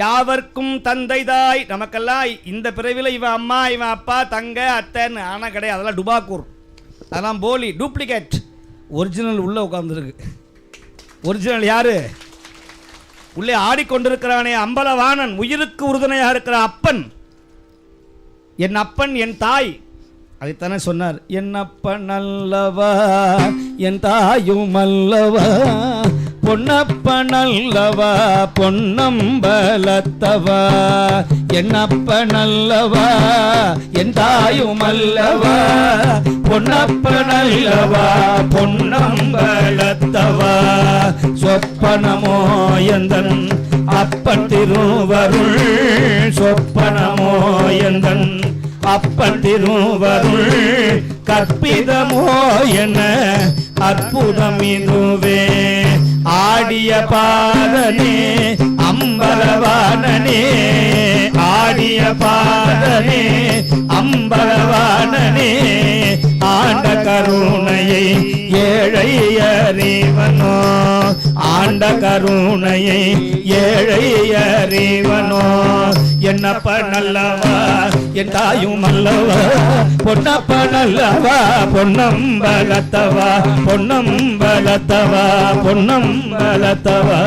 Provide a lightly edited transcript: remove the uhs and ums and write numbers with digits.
யாவர்க்கும் தந்தை தாய். நமக்கெல்லாம் இந்த பிறவில இவன் அம்மா இவன் அப்பா தங்க அத்தைன்னு ஆனால் கிடையாது. அதெல்லாம் டுபாக்கூர், அதெல்லாம் போலி, டூப்ளிகேட். ஒரிஜினல் உள்ளே உட்காந்துருக்கு. ஒரிஜினல் யாரு? உள்ளே ஆடிக்கொண்டிருக்கிறானே அம்பலவாணன், உயிருக்கு உறுதுணையாக இருக்கிற அப்பன். என் அப்பன் என் தாய், அதைத்தானே சொன்னார். என் அப்பன் அல்லவா என் தாயும் அல்லவா, பொன்னப்பன் அல்லவா பொன்னம்பலத்தவா. என் அப்பன் அல்லவா என் தாயும் அல்லவா, பொன்னப்பன் அல்லவா பொன்னம்பலத்தவா. சொப்பனமோ எந்தன் அப்பன் திருவருள், சொப்பனமோ எந்தன் அப்பன் திருவருள். கற்பிதமோ என அற்புதம் இதுவே, ஆடிய பாதனே அம்பலவாணனே, ஆடிய பாதனே அம்பலவாணனே. ஆண்ட கருணையை ஏழை அறிவனோ, ஆண்ட கருணையை ஏழை அறிவனோ. என்னப்பன் அல்லவா என் தாயும் அல்லவா, பொன்னப்பன் அல்லவா பொன்னம்பலத்தவா, பொன்னம்பலத்தவா பொன்னம்பலத்தவா.